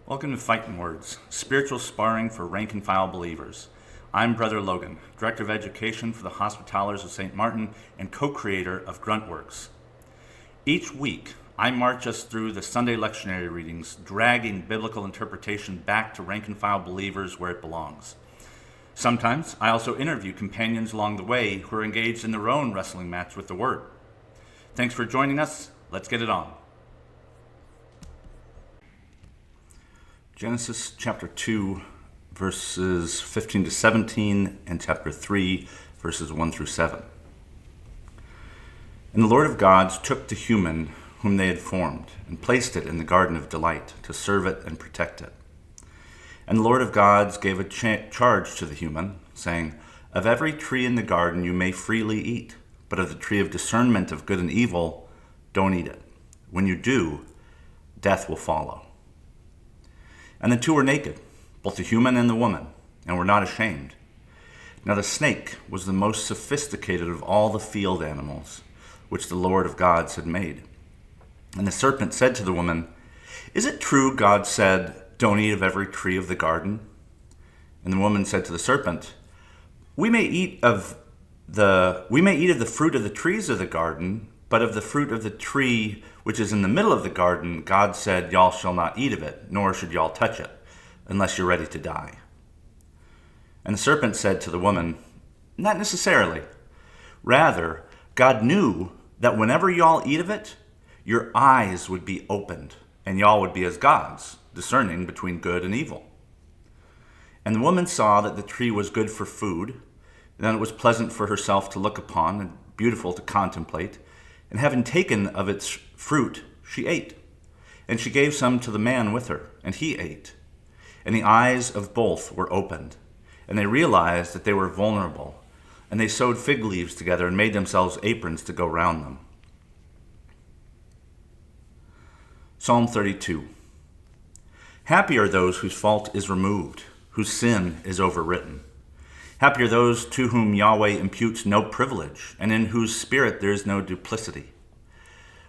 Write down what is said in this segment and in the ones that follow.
Welcome to Fighting Words, spiritual sparring for rank-and-file believers. I'm Brother Logan, Director of Education for the Hospitallers of St. Martin and co-creator of Gruntworks. Each week, I march us through the Sunday lectionary readings, dragging biblical interpretation back to rank-and-file believers where it belongs. Sometimes, I also interview companions along the way who are engaged in their own wrestling match with the Word. Thanks for joining us. Let's get it on. Genesis chapter 2, verses 15 to 17, and chapter 3, verses 1 through 7. And the Lord of gods took the human whom they had formed, and placed it in the garden of delight, to serve it and protect it. And the Lord of gods gave a charge to the human, saying, Of every tree in the garden you may freely eat, but of the tree of discernment of good and evil, don't eat it. When you do, death will follow. And the two were naked, both the human and the woman, and were not ashamed. Now the snake was the most sophisticated of all the field animals, which the Lord of gods had made. And the serpent said to the woman, Is it true God said, Don't eat of every tree of the garden? And the woman said to the serpent, We may eat of the fruit of the trees of the garden, but of the fruit of the tree which is in the middle of the garden, God said, Y'all shall not eat of it, nor should y'all touch it, unless you're ready to die. And the serpent said to the woman, Not necessarily. Rather, God knew that whenever y'all eat of it, your eyes would be opened, and y'all would be as gods, discerning between good and evil. And the woman saw that the tree was good for food, and that it was pleasant for herself to look upon, and beautiful to contemplate. And having taken of its fruit, she ate. And she gave some to the man with her, and he ate. And the eyes of both were opened, and they realized that they were vulnerable. And they sewed fig leaves together and made themselves aprons to go round them. Psalm 32. Happy are those whose fault is removed, whose sin is overwritten. Happy are those to whom Yahweh imputes no privilege, and in whose spirit there is no duplicity.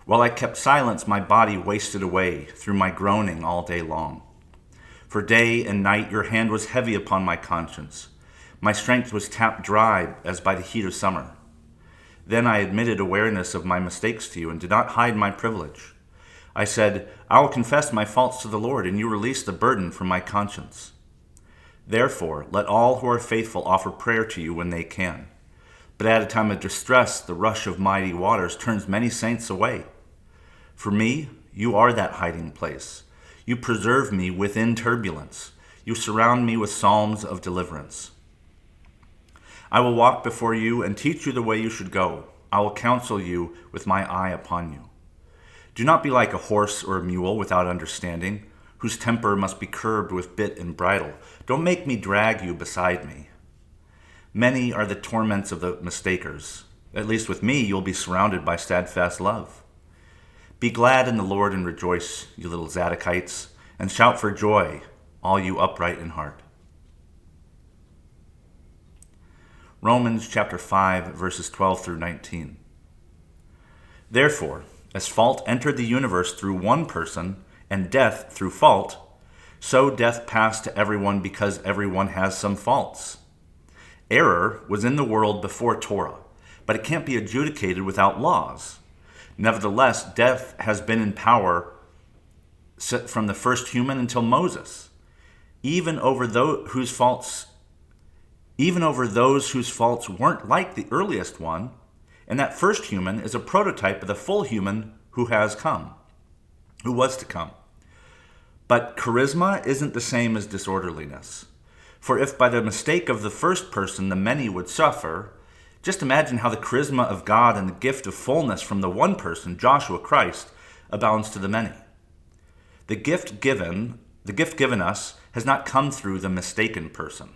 While I kept silence, my body wasted away through my groaning all day long. For day and night your hand was heavy upon my conscience. My strength was tapped dry as by the heat of summer. Then I admitted awareness of my mistakes to you and did not hide my privilege. I said, I will confess my faults to the Lord, and you release the burden from my conscience. Therefore, let all who are faithful offer prayer to you when they can. But at a time of distress, the rush of mighty waters turns many saints away. For me, you are that hiding place. You preserve me within turbulence. You surround me with psalms of deliverance. I will walk before you and teach you the way you should go. I will counsel you with my eye upon you. Do not be like a horse or a mule without understanding, whose temper must be curbed with bit and bridle. Don't make me drag you beside me. Many are the torments of the mistakers. At least with me, you'll be surrounded by steadfast love. Be glad in the Lord and rejoice, you little Zadokites, and shout for joy, all you upright in heart. Romans chapter 5, verses 12 through 19. Therefore, as fault entered the universe through one person, and death through fault, so death passed to everyone because everyone has some faults. Error was in the world before Torah, but it can't be adjudicated without laws. Nevertheless, death has been in power from the first human until Moses, even over those whose faults weren't like the earliest one, and that first human is a prototype of the full human who was to come. But charisma isn't the same as disorderliness. For if by the mistake of the first person the many would suffer, just imagine how the charisma of God and the gift of fullness from the one person, Joshua Christ, abounds to the many. The gift given us has not come through the mistaken person.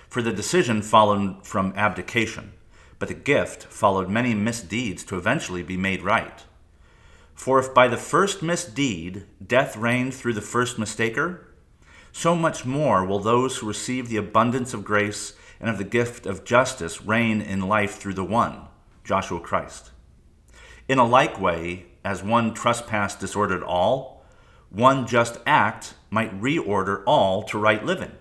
For the decision followed from abdication, but the gift followed many misdeeds to eventually be made right. For if by the first misdeed death reigned through the first mistaker, so much more will those who receive the abundance of grace and of the gift of justice reign in life through the one, Joshua Christ. In a like way, as one trespass disordered all, one just act might reorder all to right living.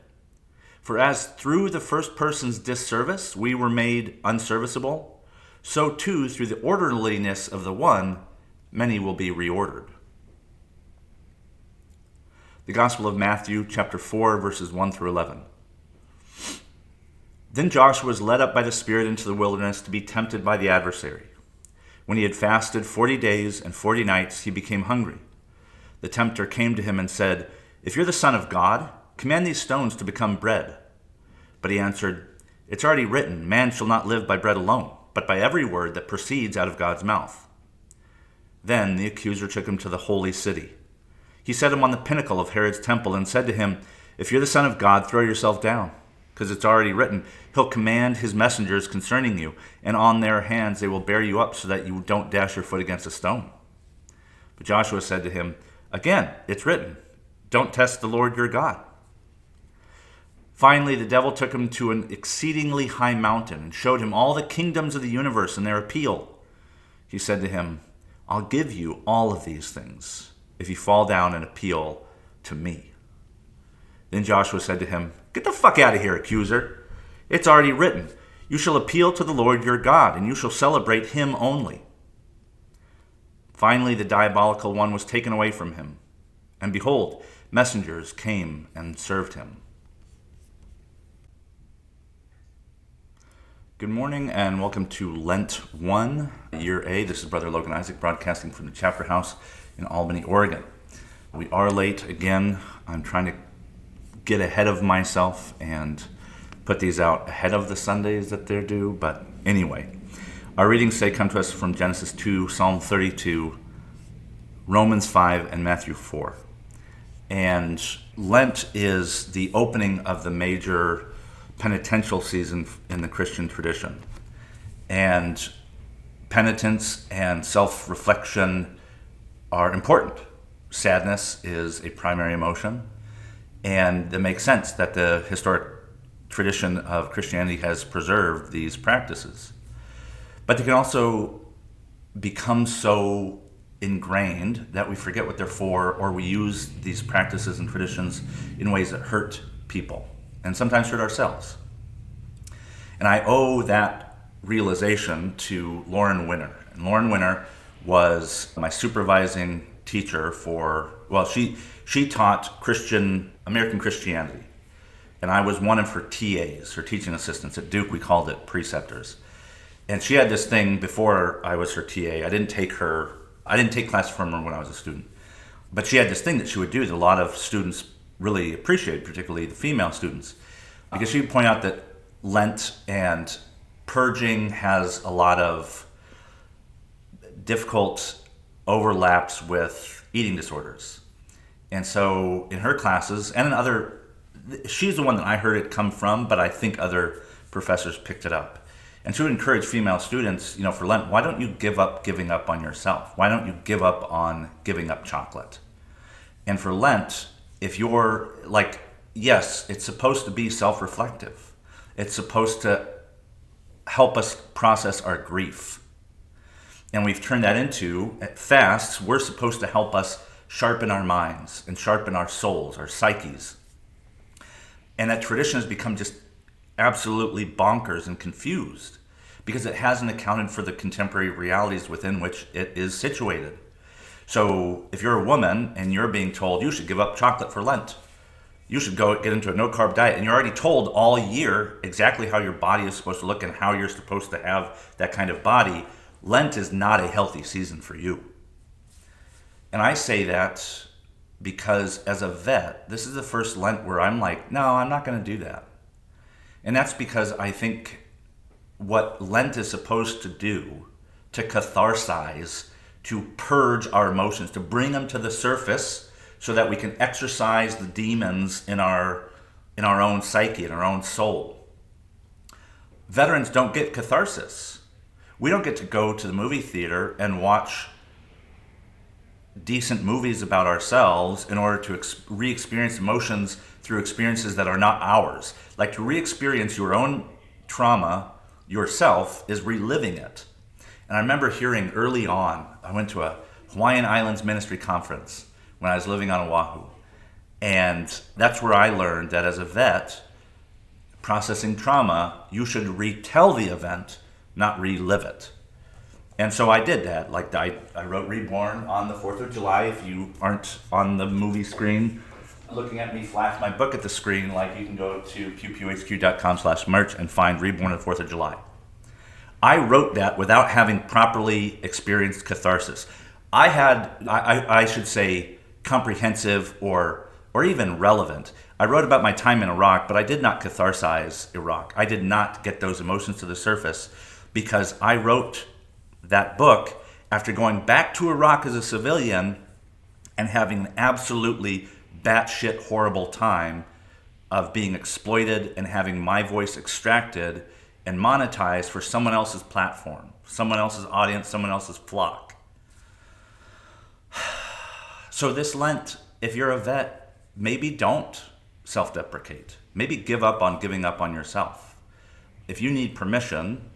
For as through the first person's disservice we were made unserviceable, so too through the orderliness of the one, many will be reordered. The Gospel of Matthew, chapter 4, verses 1 through 11. Then Joshua was led up by the Spirit into the wilderness to be tempted by the adversary. When he had fasted 40 days and 40 nights, he became hungry. The tempter came to him and said, "If you're the Son of God, command these stones to become bread." But he answered, "It's already written, man shall not live by bread alone, but by every word that proceeds out of God's mouth." Then the accuser took him to the holy city. He set him on the pinnacle of Herod's temple and said to him, "If you're the Son of God, throw yourself down, because it's already written, he'll command his messengers concerning you, and on their hands they will bear you up so that you don't dash your foot against a stone." But Joshua said to him, "Again, it's written, don't test the Lord your God." Finally, the devil took him to an exceedingly high mountain and showed him all the kingdoms of the universe and their appeal. He said to him, "I'll give you all of these things if you fall down and appeal to me." Then Joshua said to him, "Get the fuck out of here, accuser. It's already written, you shall appeal to the Lord your God, and you shall celebrate him only." Finally, the diabolical one was taken away from him, and behold, messengers came and served him. Good morning and welcome to Lent 1, Year A. This is Brother Logan Isaac broadcasting from the Chapter House in Albany, Oregon. We are late again. I'm trying to get ahead of myself and put these out ahead of the Sundays that they're due. But anyway, our readings today come to us from Genesis 2, Psalm 32, Romans 5, and Matthew 4. And Lent is the opening of the major penitential season in the Christian tradition. And penitence and self-reflection are important. Sadness is a primary emotion, and it makes sense that the historic tradition of Christianity has preserved these practices. But they can also become so ingrained that we forget what they're for, or we use these practices and traditions in ways that hurt people and sometimes hurt ourselves. And I owe that realization to Lauren Winner. And Lauren Winner was my supervising teacher she taught American Christianity. And I was one of her TAs, her teaching assistants. At Duke, we called it preceptors. And she had this thing before I was her TA. I didn't take class from her when I was a student. But she had this thing that she would do that a lot of students really appreciate, particularly the female students, because she would point out that Lent and purging has a lot of difficult overlaps with eating disorders. And so in her classes and in other, she's the one that I heard it come from, but I think other professors picked it up. And she would encourage female students, for Lent, why don't you give up giving up on yourself? Why don't you give up on giving up chocolate? And for Lent, if you're yes, it's supposed to be self-reflective. It's supposed to help us process our grief. And we've turned that into, at fasts, we're supposed to help us sharpen our minds and sharpen our souls, our psyches. And that tradition has become just absolutely bonkers and confused because it hasn't accounted for the contemporary realities within which it is situated. So if you're a woman and you're being told you should give up chocolate for Lent, you should go get into a no-carb diet, and you're already told all year exactly how your body is supposed to look and how you're supposed to have that kind of body, Lent is not a healthy season for you. And I say that because as a vet, this is the first Lent where I'm like, no, I'm not going to do that. And that's because I think what Lent is supposed to do, to catharsize, to purge our emotions, to bring them to the surface so that we can exorcise the demons in our own psyche, in our own soul. Veterans don't get catharsis. We don't get to go to the movie theater and watch decent movies about ourselves in order to re-experience emotions through experiences that are not ours. Like, to re-experience your own trauma yourself is reliving it. And I remember hearing early on, I went to a Hawaiian Islands ministry conference when I was living on Oahu. And that's where I learned that as a vet, processing trauma, you should retell the event, not relive it. And so I did that. Like I wrote Reborn on the 4th of July. If you aren't on the movie screen looking at me flash my book at the screen, like you can go to pewpewhq.com/merch and find Reborn on the 4th of July. I wrote that without having properly experienced catharsis. I had, I should say, comprehensive or even relevant. I wrote about my time in Iraq, but I did not catharsize Iraq. I did not get those emotions to the surface because I wrote that book after going back to Iraq as a civilian and having an absolutely batshit horrible time of being exploited and having my voice extracted and monetized for someone else's platform, someone else's audience, someone else's flock. So this Lent, if you're a vet, maybe don't self-deprecate. Maybe give up on giving up on yourself. If you need permission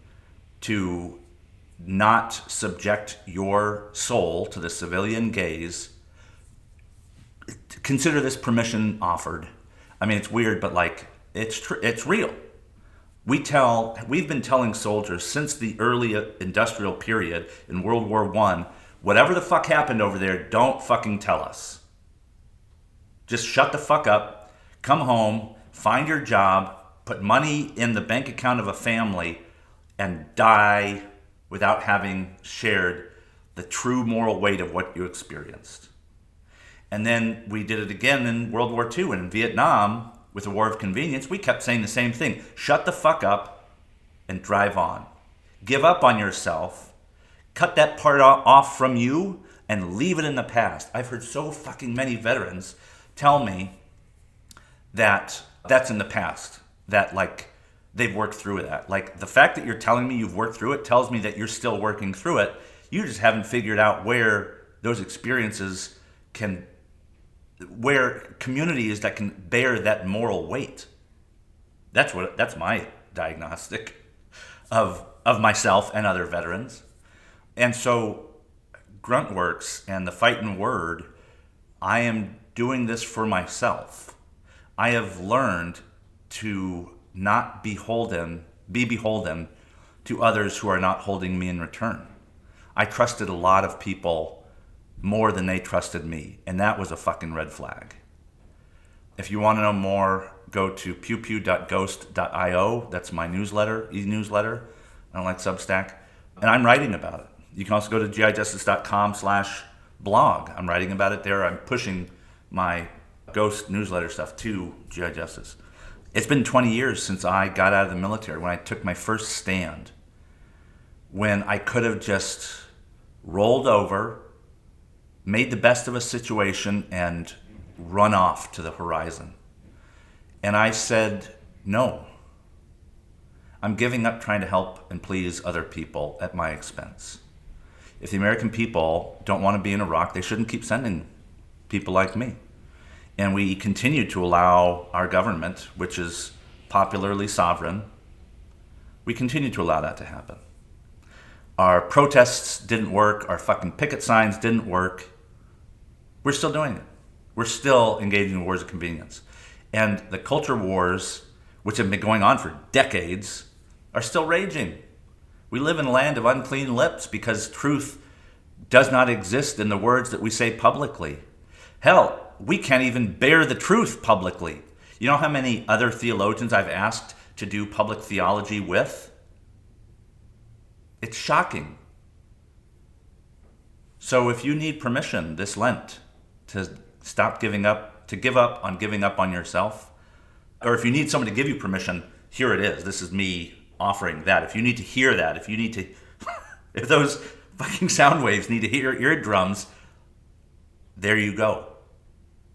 to not subject your soul to the civilian gaze, consider this permission offered. I mean, it's weird, but like, it's real. We've been telling soldiers since the early industrial period in World War I, whatever the fuck happened over there, don't fucking tell us. Just shut the fuck up, come home, find your job, put money in the bank account of a family, and die without having shared the true moral weight of what you experienced. And then we did it again in World War II and in Vietnam with the War of Convenience. We kept saying the same thing. Shut the fuck up and drive on. Give up on yourself. Cut that part off from you and leave it in the past. I've heard so fucking many veterans tell me that that's in the past, that like they've worked through that. Like the fact that you're telling me you've worked through it tells me that you're still working through it. You just haven't figured out where those experiences where communities that can bear that moral weight. That's my diagnostic of myself and other veterans. And so Gruntworks and the Fightin' Word, I am doing this for myself. I have learned to not be beholden to others who are not holding me in return. I trusted a lot of people more than they trusted me, and that was a fucking red flag. If you want to know more, go to pewpew.ghost.io. That's my e-newsletter. I don't like Substack. And I'm writing about it. You can also go to gijustice.com/blog. I'm writing about it there. I'm pushing my ghost newsletter stuff to GI Justice. It's been 20 years since I got out of the military, when I took my first stand, when I could have just rolled over, made the best of a situation, and run off to the horizon. And I said, no. I'm giving up trying to help and please other people at my expense. If the American people don't want to be in Iraq, they shouldn't keep sending people like me. And we continue to allow our government, which is popularly sovereign, we continue to allow that to happen. Our protests didn't work. Our fucking picket signs didn't work. We're still doing it. We're still engaging in wars of convenience. And the culture wars, which have been going on for decades, are still raging. We live in a land of unclean lips because truth does not exist in the words that we say publicly. Hell, we can't even bear the truth publicly. You know how many other theologians I've asked to do public theology with? It's shocking. So if you need permission this Lent to give up on giving up on yourself, or if you need someone to give you permission, here it is. This is me offering that. If you need to hear that, if those fucking sound waves need to hear your eardrums, there you go.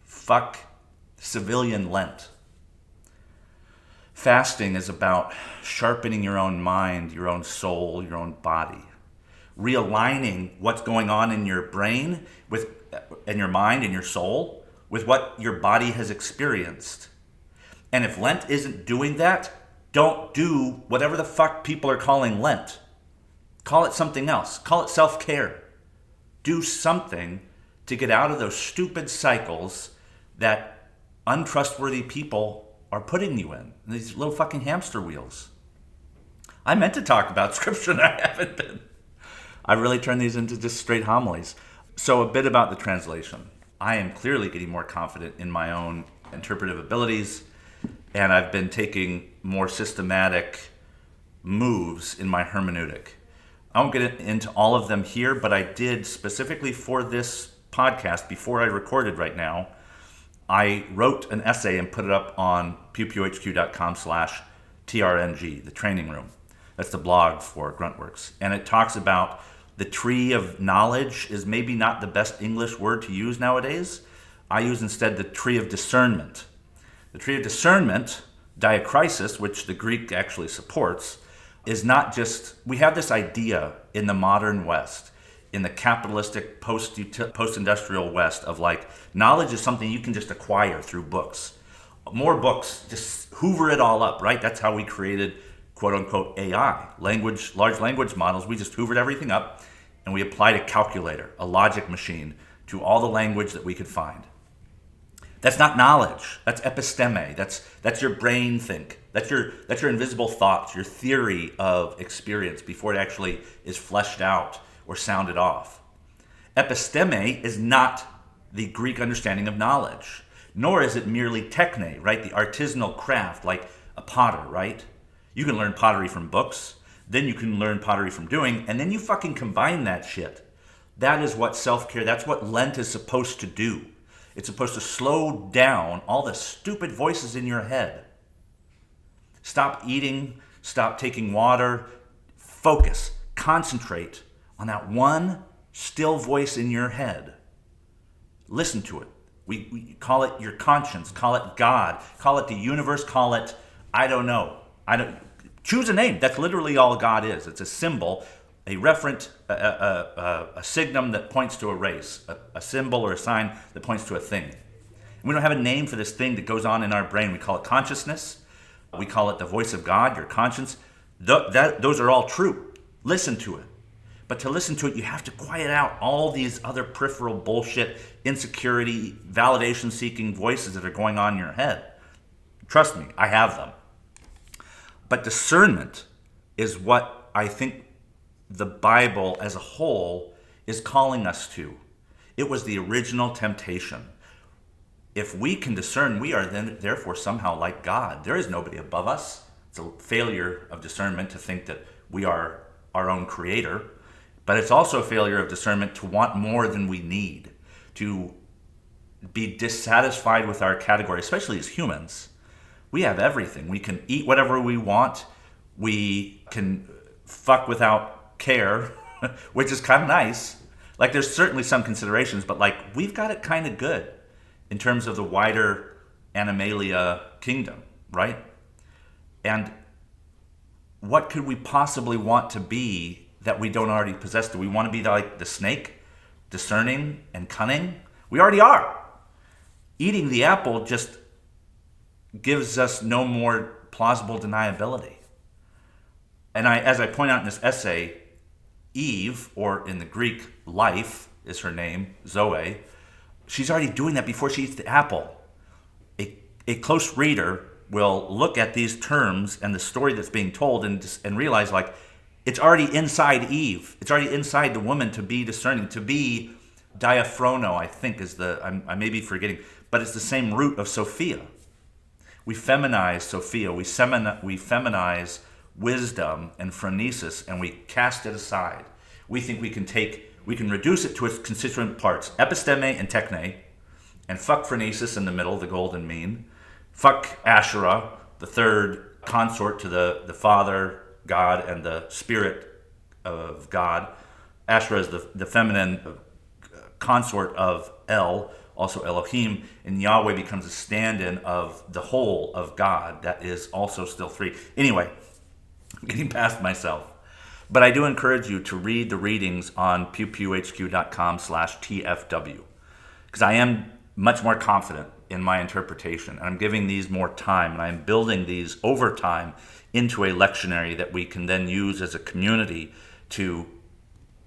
Fuck civilian Lent. Fasting is about sharpening your own mind, your own soul, your own body. Realigning what's going on in your brain and your mind and your soul with what your body has experienced. And if Lent isn't doing that, don't do whatever the fuck people are calling Lent. Call it something else. Call it self-care. Do something to get out of those stupid cycles that untrustworthy people are putting you in. These little fucking hamster wheels. I meant to talk about scripture and I haven't been. I really turned these into just straight homilies. So a bit about the translation. I am clearly getting more confident in my own interpretive abilities, and I've been taking more systematic moves in my hermeneutic. I won't get into all of them here, but I did specifically for this podcast, before I recorded right now, I wrote an essay and put it up on pewpewhq.com/TRNG, the training room. That's the blog for Gruntworks. And it talks about the tree of knowledge is maybe not the best English word to use nowadays. I use instead the tree of discernment. The tree of discernment, diakrisis, which the Greek actually supports, is not just, we have this idea in the modern West, in the capitalistic post-industrial West of like, knowledge is something you can just acquire through books. More books, just hoover it all up, right? That's how we created quote unquote AI, large language models. We just hoovered everything up and we applied a calculator, a logic machine to all the language that we could find. That's not knowledge. That's episteme. That's your brain think. That's your invisible thoughts, your theory of experience before it actually is fleshed out or sounded off. Episteme is not the Greek understanding of knowledge, nor is it merely techne, right? The artisanal craft, like a potter, right? You can learn pottery from books, then you can learn pottery from doing, and then you fucking combine that shit. That is what self-care, that's what Lent is supposed to do. It's supposed to slow down all the stupid voices in your head. Stop eating, stop taking water, focus, concentrate on that one still voice in your head. Listen to it. We call it your conscience, call it God, call it the universe, call it, I don't know. Choose a name. That's literally all God is. It's a symbol, a referent, a signum that points to a race, a symbol or a sign that points to a thing. And we don't have a name for this thing that goes on in our brain. We call it consciousness. We call it the voice of God, your conscience. Those are all true. Listen to it. But to listen to it, you have to quiet out all these other peripheral bullshit, insecurity, validation-seeking voices that are going on in your head. Trust me, I have them. But discernment is what I think the Bible as a whole is calling us to. It was the original temptation. If we can discern, we are then therefore somehow like God. There is nobody above us. It's a failure of discernment to think that we are our own creator. But it's also a failure of discernment to want more than we need, to be dissatisfied with our category, especially as humans. We have everything. We can eat whatever we want. We can fuck without care, which is kind of nice. Like, there's certainly some considerations, but like, we've got it kind of good in terms of the wider Animalia kingdom, right? And what could we possibly want to be that we don't already possess? Do we want to be like the snake, discerning and cunning? We already are. Eating the apple just gives us no more plausible deniability. And as I point out in this essay, Eve, or in the Greek, life is her name, Zoe, she's already doing that before she eats the apple. A close reader will look at these terms and the story that's being told and realize, like, it's already inside Eve. It's already inside the woman to be discerning, to be diaphrono, I think is I may be forgetting, but it's the same root of Sophia. We feminize Sophia, we feminize wisdom and phronesis, and we cast it aside. We think we can reduce it to its constituent parts, episteme and techne, and fuck phronesis in the middle, the golden mean. Fuck Asherah, the third consort to the Father, God, and the Spirit of God. Asherah is the feminine consort of El, also Elohim, and Yahweh becomes a stand-in of the whole of God that is also still three. Anyway, I'm getting past myself. But I do encourage you to read the readings on pewpewhq.com/TFW, because I am much more confident in my interpretation, and I'm giving these more time, and I'm building these over time into a lectionary that we can then use as a community to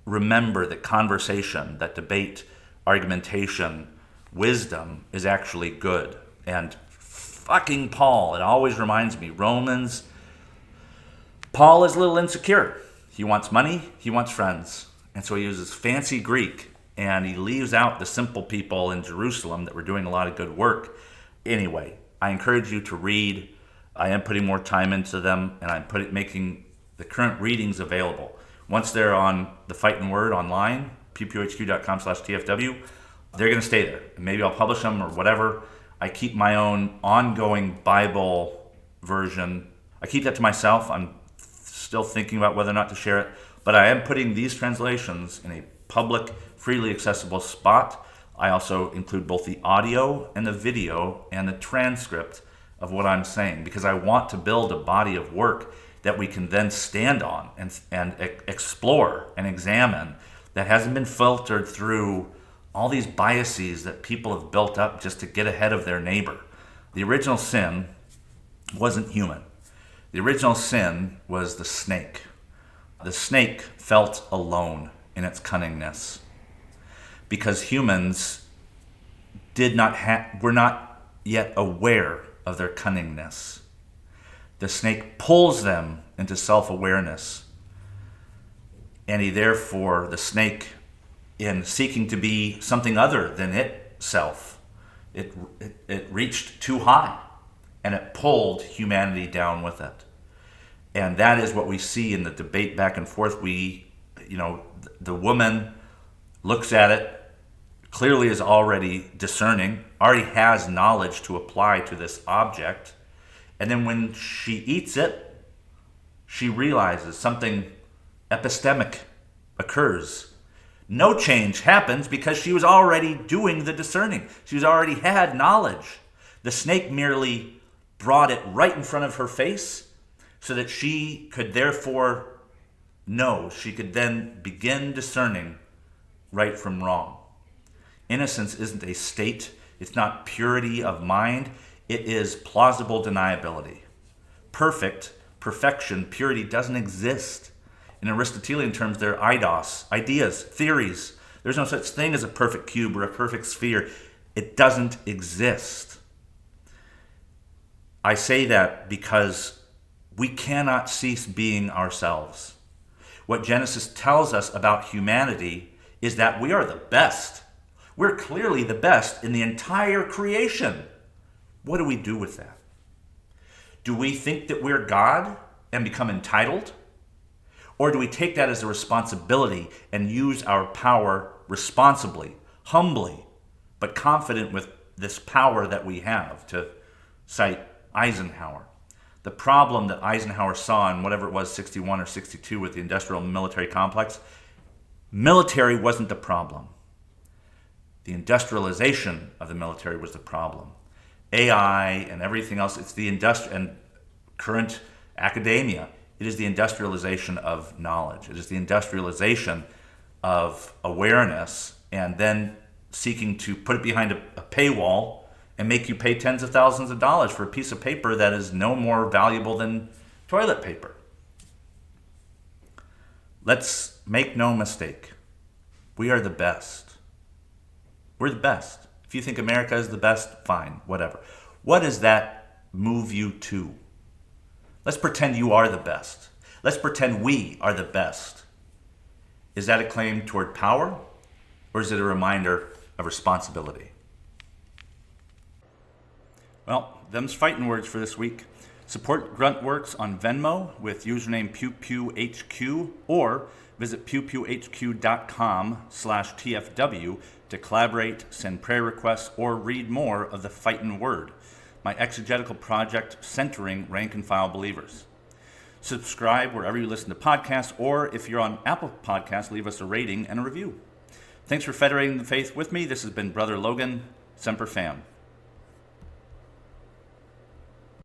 remember that conversation, that debate, argumentation, wisdom is actually good. And fucking Paul, it always reminds me, Paul is a little insecure. He wants money, he wants friends. And so he uses fancy Greek, and he leaves out the simple people in Jerusalem that were doing a lot of good work. Anyway, I encourage you to read. I am putting more time into them, and I'm making the current readings available. Once they're on the Fightin' Word online, pewpewhq.com/TFW, they're going to stay there. Maybe I'll publish them or whatever. I keep my own ongoing Bible version. I keep that to myself. I'm still thinking about whether or not to share it. But I am putting these translations in a public, freely accessible spot. I also include both the audio and the video and the transcript of what I'm saying, because I want to build a body of work that we can then stand on and explore and examine, that hasn't been filtered through all these biases that people have built up just to get ahead of their neighbor. The original sin wasn't human. The original sin was the snake. The snake felt alone in its cunningness because humans were not yet aware of their cunningness. The snake pulls them into self-awareness, and the snake, in seeking to be something other than itself, it reached too high, and it pulled humanity down with it. And that is what we see in the debate back and forth. The woman looks at it, clearly is already discerning, already has knowledge to apply to this object. And then when she eats it, she realizes something epistemic occurs. No change happens because she was already doing the discerning. She already had knowledge. The snake merely brought it right in front of her face so that she could therefore know. She could then begin discerning right from wrong. Innocence isn't a state. It's not purity of mind. It is plausible deniability. Perfection, purity doesn't exist. In Aristotelian terms, they're eidos, ideas, theories. There's no such thing as a perfect cube or a perfect sphere. It doesn't exist. I say that because we cannot cease being ourselves. What Genesis tells us about humanity is that we are the best. We're clearly the best in the entire creation. What do we do with that? Do we think that we're God and become entitled? Or do we take that as a responsibility and use our power responsibly, humbly, but confident with this power that we have, to cite Eisenhower? The problem that Eisenhower saw in whatever it was, 61 or 62, with the industrial and military complex, military wasn't the problem. The industrialization of the military was the problem. AI and everything else, it's the and current academia, it is the industrialization of knowledge. It is the industrialization of awareness, and then seeking to put it behind a paywall and make you pay tens of thousands of dollars for a piece of paper that is no more valuable than toilet paper. Let's make no mistake. We are the best. We're the best. If you think America is the best, fine, whatever. What does that move you to? Let's pretend you are the best. Let's pretend we are the best. Is that a claim toward power, or is it a reminder of responsibility? Well, them's fighting words for this week. Support Gruntworks on Venmo with username PewPewHQ, or visit pewpewhq.com/TFW to collaborate, send prayer requests, or read more of the Fightin' Word, my exegetical project centering rank and file believers. Subscribe wherever you listen to podcasts, or if you're on Apple Podcasts, leave us a rating and a review. Thanks for federating the faith with me. This has been Brother Logan, Semper Fam.